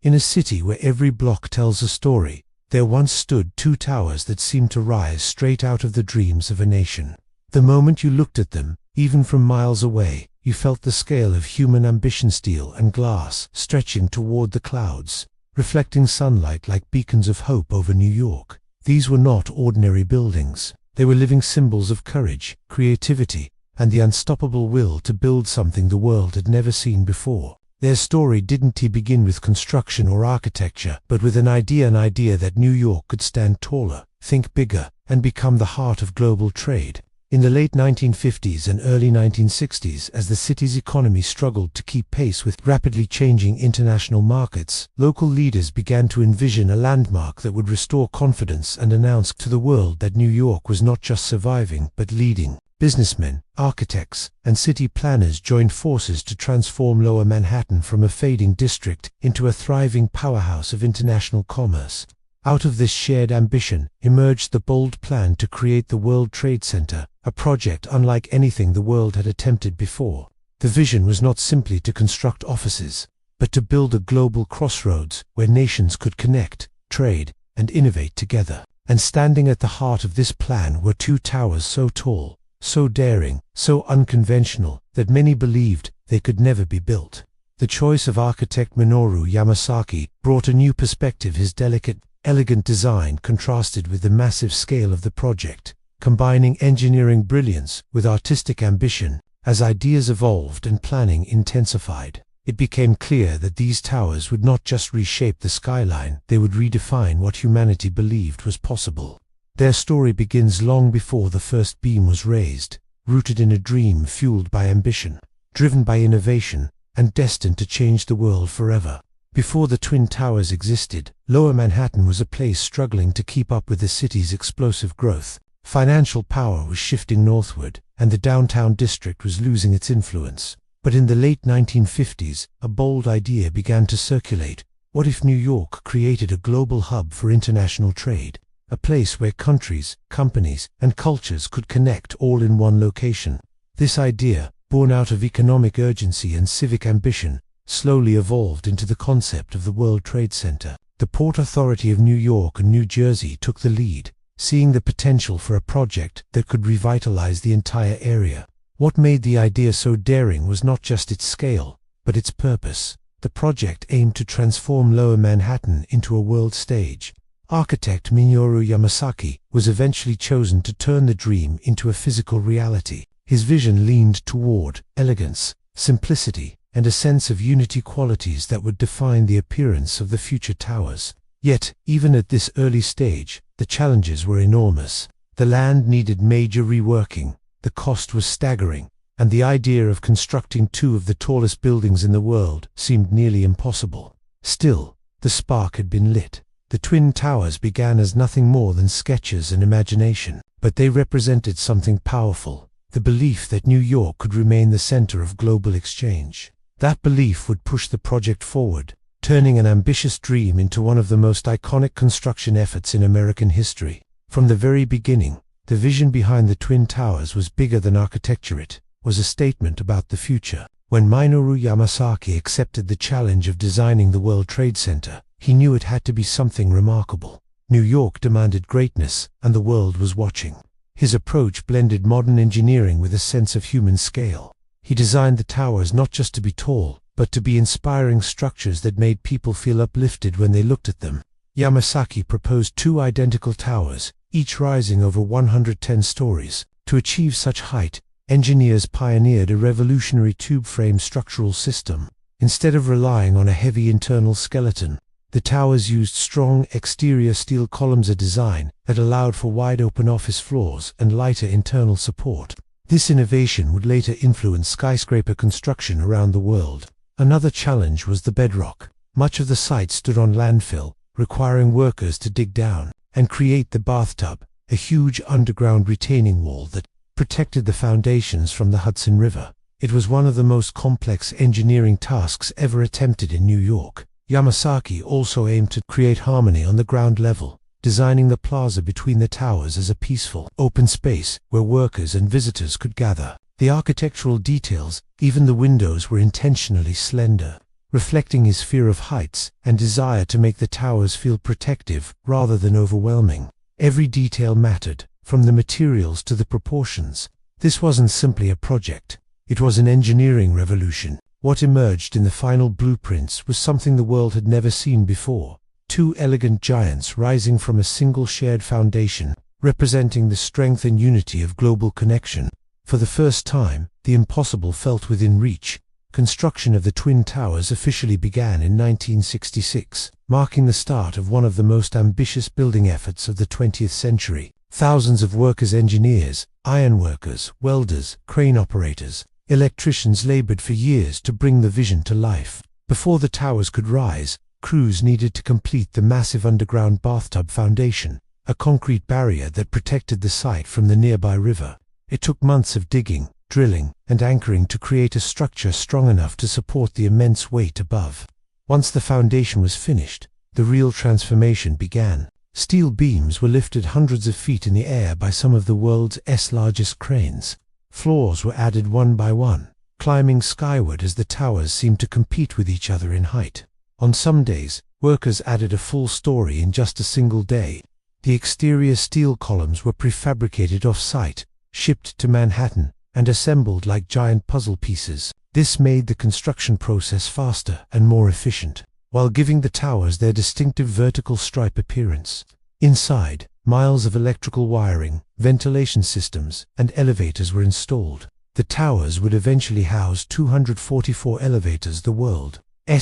In a city where every block tells a story, there once stood two towers that seemed to rise straight out of the dreams of a nation. The moment you looked at them, even from miles away, you felt the scale of human ambition, steel and glass, stretching toward the clouds, reflecting sunlight like beacons of hope over New York. These were not ordinary buildings. They were living symbols of courage, creativity, and the unstoppable will to build something the world had never seen before. Their story didn't begin with construction or architecture, but with an idea that New York could stand taller, think bigger, and become the heart of global trade. In the late 1950s and early 1960s, as the city's economy struggled to keep pace with rapidly changing international markets, local leaders began to envision a landmark that would restore confidence and announce to the world that New York was not just surviving, but leading. Businessmen, architects, and city planners joined forces to transform Lower Manhattan from a fading district into a thriving powerhouse of international commerce. Out of this shared ambition emerged the bold plan to create the World Trade Center, a project unlike anything the world had attempted before. The vision was not simply to construct offices, but to build a global crossroads where nations could connect, trade, and innovate together. And standing at the heart of this plan were two towers so tall, so daring, so unconventional, that many believed they could never be built. The choice of architect Minoru Yamasaki brought a new perspective. His delicate, elegant design contrasted with the massive scale of the project, combining engineering brilliance with artistic ambition. As ideas evolved and planning intensified, it became clear that these towers would not just reshape the skyline, they would redefine what humanity believed was possible. Their story begins long before the first beam was raised, rooted in a dream fueled by ambition, driven by innovation, and destined to change the world forever. Before the Twin Towers existed, Lower Manhattan was a place struggling to keep up with the city's explosive growth. Financial power was shifting northward, and the downtown district was losing its influence. But in the late 1950s, a bold idea began to circulate. What if New York created a global hub for international trade? A place where countries, companies, and cultures could connect all in one location. This idea, born out of economic urgency and civic ambition, slowly evolved into the concept of the World Trade Center. The Port Authority of New York and New Jersey took the lead, seeing the potential for a project that could revitalize the entire area. What made the idea so daring was not just its scale, but its purpose. The project aimed to transform Lower Manhattan into a world stage. Architect Minoru Yamasaki was eventually chosen to turn the dream into a physical reality. His vision leaned toward elegance, simplicity, and a sense of unity, qualities that would define the appearance of the future towers. Yet, even at this early stage, the challenges were enormous. The land needed major reworking, the cost was staggering, and the idea of constructing two of the tallest buildings in the world seemed nearly impossible. Still, the spark had been lit. The Twin Towers began as nothing more than sketches and imagination, but they represented something powerful, the belief that New York could remain the center of global exchange. That belief would push the project forward, turning an ambitious dream into one of the most iconic construction efforts in American history. From the very beginning, the vision behind the Twin Towers was bigger than architecture. It was a statement about the future. When Minoru Yamasaki accepted the challenge of designing the World Trade Center, he knew it had to be something remarkable. New York demanded greatness, and the world was watching. His approach blended modern engineering with a sense of human scale. He designed the towers not just to be tall, but to be inspiring structures that made people feel uplifted when they looked at them. Yamasaki proposed two identical towers, each rising over 110 stories. To achieve such height, engineers pioneered a revolutionary tube-frame structural system. Instead of relying on a heavy internal skeleton, the towers used strong exterior steel columns, a design that allowed for wide-open office floors and lighter internal support. This innovation would later influence skyscraper construction around the world. Another challenge was the bedrock. Much of the site stood on landfill, requiring workers to dig down and create the bathtub, a huge underground retaining wall that protected the foundations from the Hudson River. It was one of the most complex engineering tasks ever attempted in New York. Yamasaki also aimed to create harmony on the ground level, designing the plaza between the towers as a peaceful, open space where workers and visitors could gather. The architectural details, even the windows, were intentionally slender. reflecting his fear of heights and desire to make the towers feel protective rather than overwhelming. Every detail mattered, from the materials to the proportions. This wasn't simply a project. It was an engineering revolution. What emerged in the final blueprints was something the world had never seen before. Two elegant giants rising from a single shared foundation, representing the strength and unity of global connection. For the first time, the impossible felt within reach. Construction of the Twin Towers officially began in 1966, marking the start of one of the most ambitious building efforts of the 20th century. Thousands of workers, engineers, ironworkers, welders, crane operators, electricians labored for years to bring the vision to life. Before the towers could rise, crews needed to complete the massive underground bathtub foundation, a concrete barrier that protected the site from the nearby river. It took months of digging, drilling, and anchoring to create a structure strong enough to support the immense weight above. Once the foundation was finished, the real transformation began. Steel beams were lifted hundreds of feet in the air by some of the world's largest cranes. Floors were added one by one, climbing skyward as the towers seemed to compete with each other in height. On some days, workers added a full story in just a single day. The exterior steel columns were prefabricated off-site, shipped to Manhattan, and assembled like giant puzzle pieces. This made the construction process faster and more efficient, while giving the towers their distinctive vertical stripe appearance. Inside, miles of electrical wiring, ventilation systems, and elevators were installed. The towers would eventually house 244 elevators, the world's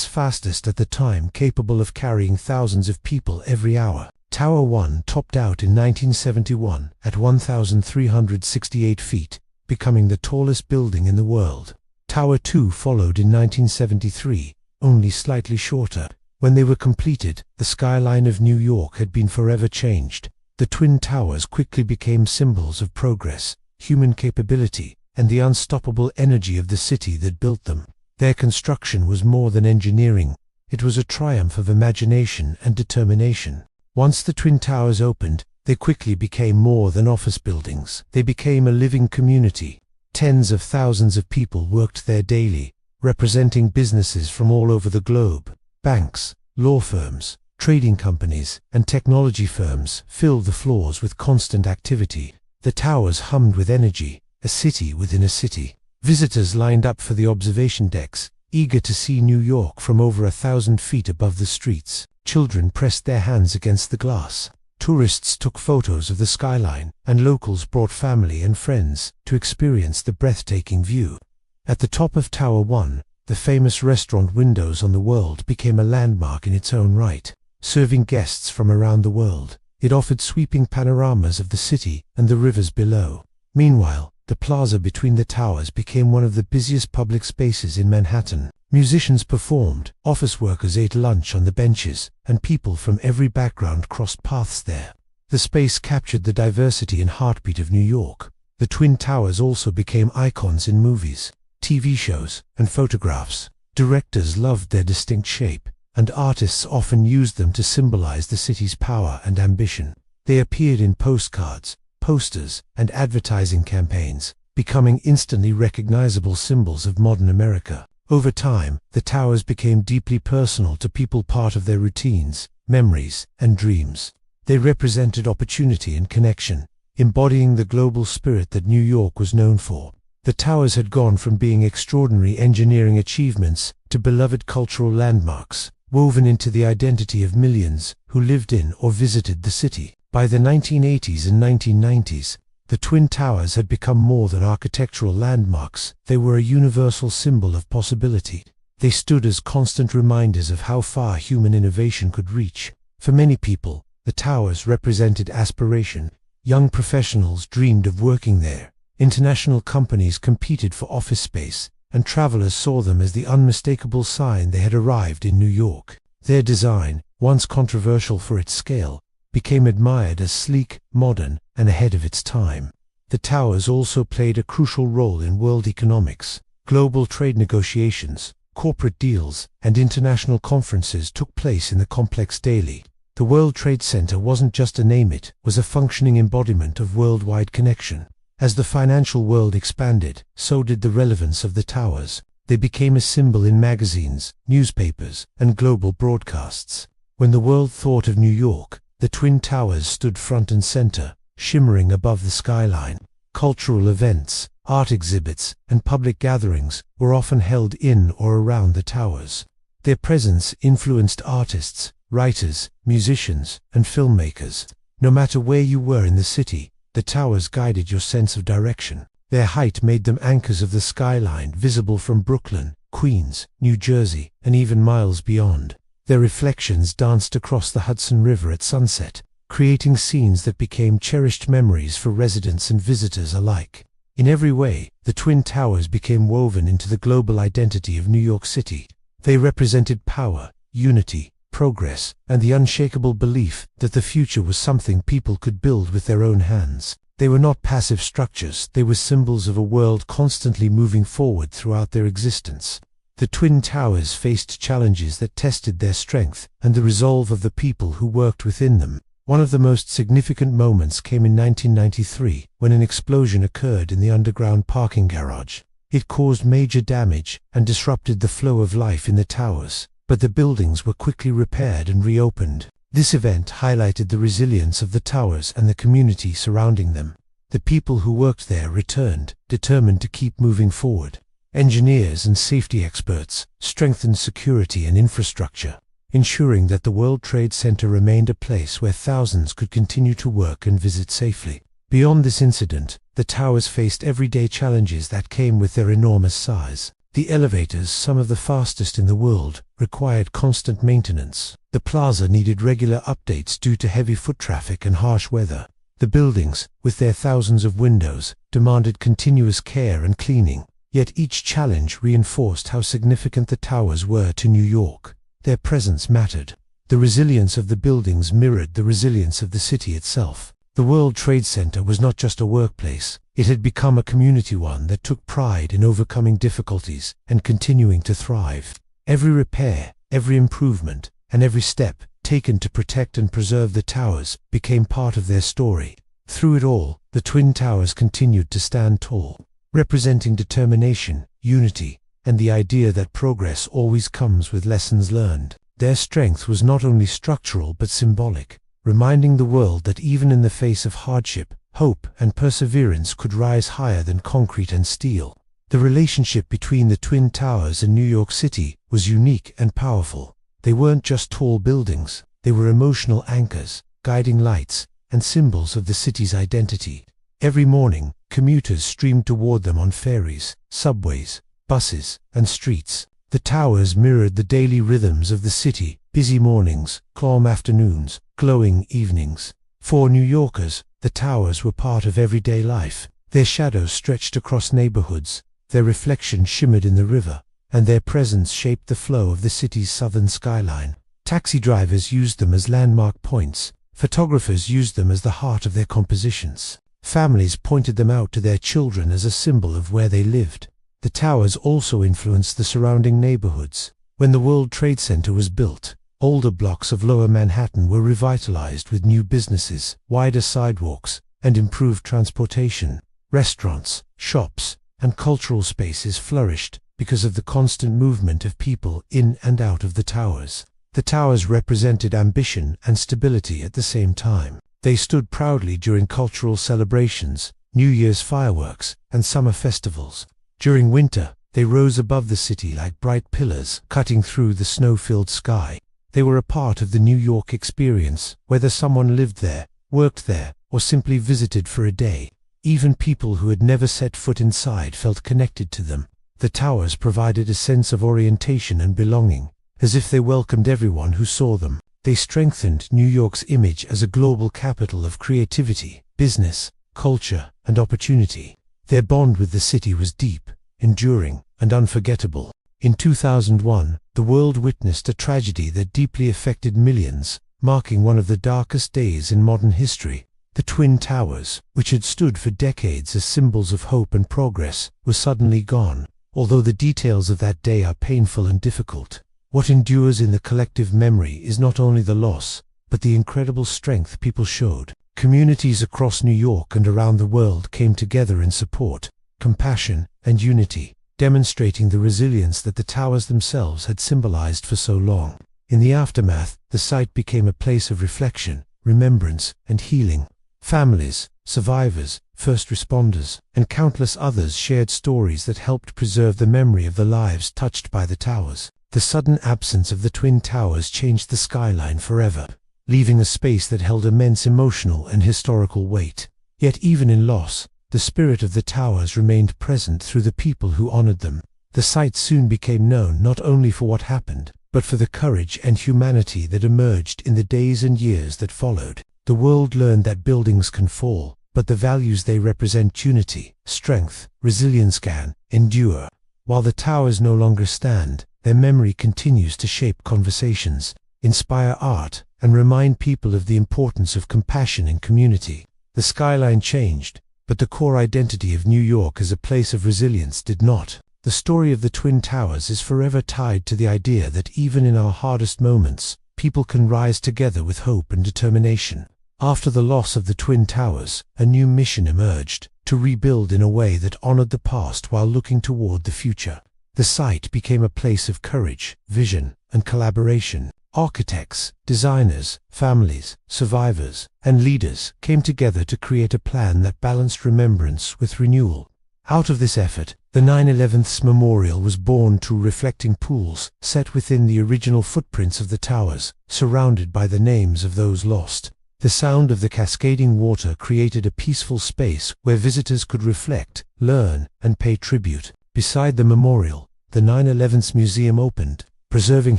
fastest at the time, capable of carrying thousands of people every hour. Tower 1 topped out in 1971 at 1,368 feet, becoming the tallest building in the world. Tower 2 followed in 1973, only slightly shorter. When they were completed, the skyline of New York had been forever changed. The Twin Towers quickly became symbols of progress, human capability, and the unstoppable energy of the city that built them. Their construction was more than engineering. It was a triumph of imagination and determination. Once the Twin Towers opened, they quickly became more than office buildings. They became a living community. Tens of thousands of people worked there daily, representing businesses from all over the globe. Banks, law firms, trading companies, and technology firms filled the floors with constant activity. The towers hummed with energy, a city within a city. Visitors lined up for the observation decks, eager to see New York from over 1,000 feet above the streets. Children pressed their hands against the glass. Tourists took photos of the skyline, and locals brought family and friends to experience the breathtaking view. At the top of Tower 1, the famous restaurant Windows on the World became a landmark in its own right. Serving guests from around the world, it offered sweeping panoramas of the city and the rivers below. Meanwhile, the plaza between the towers became one of the busiest public spaces in Manhattan. Musicians performed, office workers ate lunch on the benches, and people from every background crossed paths there. The space captured the diversity and heartbeat of New York. The Twin Towers also became icons in movies, TV shows, and photographs. Directors loved their distinct shape, and artists often used them to symbolize the city's power and ambition. They appeared in postcards, posters, and advertising campaigns, becoming instantly recognizable symbols of modern America. Over time, the towers became deeply personal to people, part of their routines, memories, and dreams. They represented opportunity and connection, embodying the global spirit that New York was known for. The towers had gone from being extraordinary engineering achievements to beloved cultural landmarks, woven into the identity of millions who lived in or visited the city. By the 1980s and 1990s, the Twin Towers had become more than architectural landmarks. They were a universal symbol of possibility. They stood as constant reminders of how far human innovation could reach. For many people, the towers represented aspiration. Young professionals dreamed of working there. International companies competed for office space, and travelers saw them as the unmistakable sign they had arrived in New York. Their design, once controversial for its scale, became admired as sleek, modern, and ahead of its time. The towers also played a crucial role in world economics. Global trade negotiations, corporate deals, and international conferences took place in the complex daily. The World Trade Center wasn't just a name, it was a functioning embodiment of worldwide connection. As the financial world expanded, so did the relevance of the towers. They became a symbol in magazines, newspapers, and global broadcasts. When the world thought of New York, the Twin Towers stood front and center, shimmering above the skyline. Cultural events, art exhibits, and public gatherings were often held in or around the towers. Their presence influenced artists, writers, musicians, and filmmakers. No matter where you were in the city, the towers guided your sense of direction. Their height made them anchors of the skyline, visible from Brooklyn, Queens, New Jersey, and even miles beyond. Their reflections danced across the Hudson River at sunset, creating scenes that became cherished memories for residents and visitors alike. In every way, the Twin Towers became woven into the global identity of New York City. They represented power, unity, progress, and the unshakable belief that the future was something people could build with their own hands. They were not passive structures, they were symbols of a world constantly moving forward throughout their existence. The Twin Towers faced challenges that tested their strength and the resolve of the people who worked within them. One of the most significant moments came in 1993, when an explosion occurred in the underground parking garage. It caused major damage and disrupted the flow of life in the towers, but the buildings were quickly repaired and reopened. This event highlighted the resilience of the towers and the community surrounding them. The people who worked there returned, determined to keep moving forward. Engineers and safety experts strengthened security and infrastructure, ensuring that the World Trade Center remained a place where thousands could continue to work and visit safely. Beyond this incident, the towers faced everyday challenges that came with their enormous size. The elevators, some of the fastest in the world, required constant maintenance. The plaza needed regular updates due to heavy foot traffic and harsh weather. The buildings, with their thousands of windows, demanded continuous care and cleaning. Yet each challenge reinforced how significant the towers were to New York. Their presence mattered. The resilience of the buildings mirrored the resilience of the city itself. The World Trade Center was not just a workplace, it had become a community, one that took pride in overcoming difficulties and continuing to thrive. Every repair, every improvement, and every step taken to protect and preserve the towers became part of their story. Through it all, the Twin Towers continued to stand tall, representing determination, unity, and the idea that progress always comes with lessons learned. Their strength was not only structural but symbolic, reminding the world that even in the face of hardship, hope and perseverance could rise higher than concrete and steel. The relationship between the Twin Towers and New York City was unique and powerful. They weren't just tall buildings, they were emotional anchors, guiding lights, and symbols of the city's identity. Every morning, commuters streamed toward them on ferries, subways, buses, and streets. The towers mirrored the daily rhythms of the city: busy mornings, calm afternoons, glowing evenings. For New Yorkers, the towers were part of everyday life. Their shadows stretched across neighborhoods, their reflection shimmered in the river, and their presence shaped the flow of the city's southern skyline. Taxi drivers used them as landmark points. Photographers used them as the heart of their compositions. Families pointed them out to their children as a symbol of where they lived. The towers also influenced the surrounding neighborhoods. When the World Trade Center was built, older blocks of Lower Manhattan were revitalized with new businesses, wider sidewalks, and improved transportation. Restaurants, shops, and cultural spaces flourished because of the constant movement of people in and out of the towers. The towers represented ambition and stability at the same time. They stood proudly during cultural celebrations, New Year's fireworks, and summer festivals. During winter, they rose above the city like bright pillars, cutting through the snow-filled sky. They were a part of the New York experience, whether someone lived there, worked there, or simply visited for a day. Even people who had never set foot inside felt connected to them. The towers provided a sense of orientation and belonging, as if they welcomed everyone who saw them. They strengthened New York's image as a global capital of creativity, business, culture, and opportunity. Their bond with the city was deep, enduring, and unforgettable. In 2001, the world witnessed a tragedy that deeply affected millions, marking one of the darkest days in modern history. The Twin Towers, which had stood for decades as symbols of hope and progress, were suddenly gone. Although the details of that day are painful and difficult, what endures in the collective memory is not only the loss, but the incredible strength people showed. Communities across New York and around the world came together in support, compassion, and unity. demonstrating the resilience that the towers themselves had symbolized for so long. In the aftermath, the site became a place of reflection, remembrance, and healing. Families, survivors, first responders, and countless others shared stories that helped preserve the memory of the lives touched by the towers. The sudden absence of the Twin Towers changed the skyline forever, leaving a space that held immense emotional and historical weight. Yet even in loss, the spirit of the towers remained present through the people who honored them. The site soon became known not only for what happened, but for the courage and humanity that emerged in the days and years that followed. The world learned that buildings can fall, but the values they represent, unity, strength, resilience, can endure. While the towers no longer stand, their memory continues to shape conversations, inspire art, and remind people of the importance of compassion and community. The skyline changed, but the core identity of New York as a place of resilience did not. The story of the Twin Towers is forever tied to the idea that even in our hardest moments, people can rise together with hope and determination. After the loss of the Twin Towers, a new mission emerged, to rebuild in a way that honored the past while looking toward the future. The site became a place of courage, vision, and collaboration. Architects, designers, families, survivors, and leaders came together to create a plan that balanced remembrance with renewal. Out of this effort, the 9/11's Memorial was born, two reflecting pools set within the original footprints of the towers, surrounded by the names of those lost. The sound of the cascading water created a peaceful space where visitors could reflect, learn, and pay tribute. Beside the memorial, the 9/11's museum opened, preserving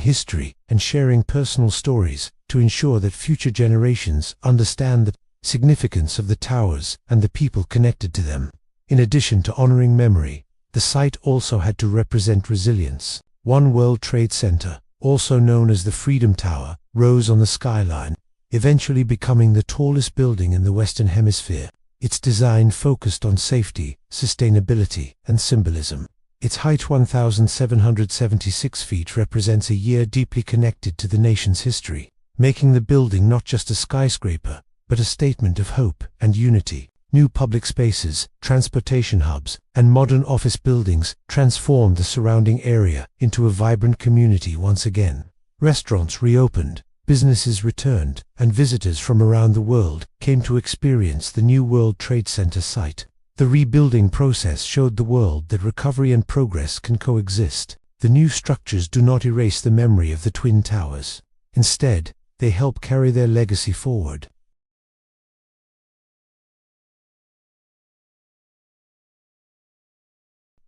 history and sharing personal stories to ensure that future generations understand the significance of the towers and the people connected to them. In addition to honoring memory, the site also had to represent resilience. One World Trade Center, also known as the Freedom Tower, rose on the skyline, eventually becoming the tallest building in the Western Hemisphere. Its design focused on safety, sustainability, and symbolism. Its height, 1,776 feet, represents a year deeply connected to the nation's history, making the building not just a skyscraper, but a statement of hope and unity. New public spaces, transportation hubs, and modern office buildings transformed the surrounding area into a vibrant community once again. Restaurants reopened, businesses returned, and visitors from around the world came to experience the new World Trade Center site. The rebuilding process showed the world that recovery and progress can coexist. The new structures do not erase the memory of the Twin Towers. Instead, they help carry their legacy forward.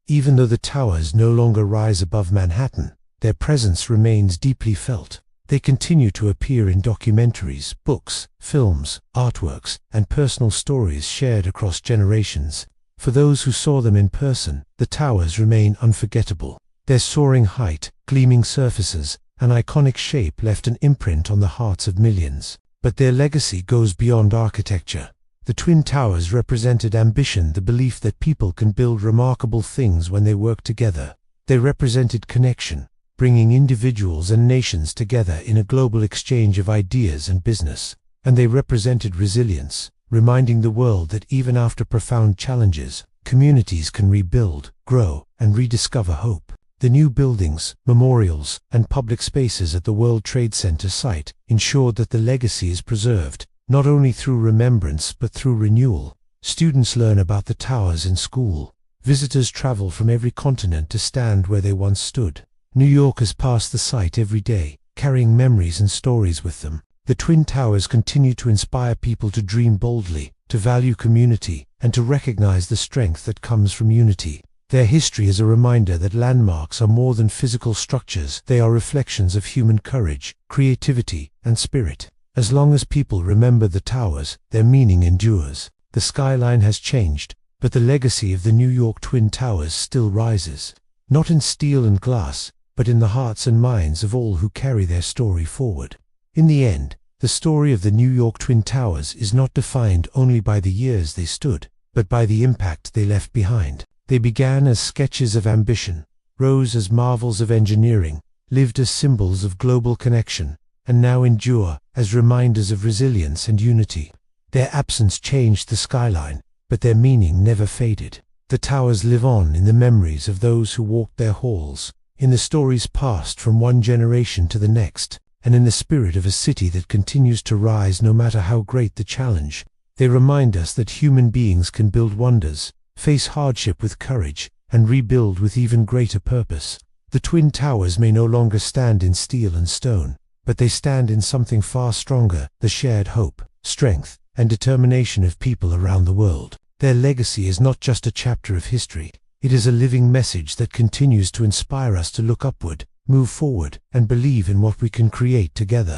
Even though the towers no longer rise above Manhattan, their presence remains deeply felt. They continue to appear in documentaries, books, films, artworks, and personal stories shared across generations. For those who saw them in person, the towers remain unforgettable. Their soaring height, gleaming surfaces, and iconic shape left an imprint on the hearts of millions. But their legacy goes beyond architecture. The Twin Towers represented ambition, the belief that people can build remarkable things when they work together. They represented connection, bringing individuals and nations together in a global exchange of ideas and business. And they represented resilience, reminding the world that even after profound challenges, communities can rebuild, grow, and rediscover hope. The new buildings, memorials, and public spaces at the World Trade Center site ensured that the legacy is preserved, not only through remembrance but through renewal. Students learn about the towers in school. Visitors travel from every continent to stand where they once stood. New Yorkers pass the site every day, carrying memories and stories with them. The Twin Towers continue to inspire people to dream boldly, to value community, and to recognize the strength that comes from unity. Their history is a reminder that landmarks are more than physical structures. They are reflections of human courage, creativity, and spirit. As long as people remember the towers, their meaning endures. The skyline has changed, but the legacy of the New York Twin Towers still rises. Not in steel and glass, but in the hearts and minds of all who carry their story forward. In the end, the story of the New York Twin Towers is not defined only by the years they stood, but by the impact they left behind. They began as sketches of ambition, rose as marvels of engineering, lived as symbols of global connection, and now endure as reminders of resilience and unity. Their absence changed the skyline, but their meaning never faded. The towers live on in the memories of those who walked their halls, in the stories passed from one generation to the next, and in the spirit of a city that continues to rise no matter how great the challenge. They remind us that human beings can build wonders, face hardship with courage, and rebuild with even greater purpose. The twin towers may no longer stand in steel and stone, but they stand in something far stronger, the shared hope, strength, and determination of people around the world. Their legacy is not just a chapter of history, it is a living message that continues to inspire us to look upward, move forward, and believe in what we can create together.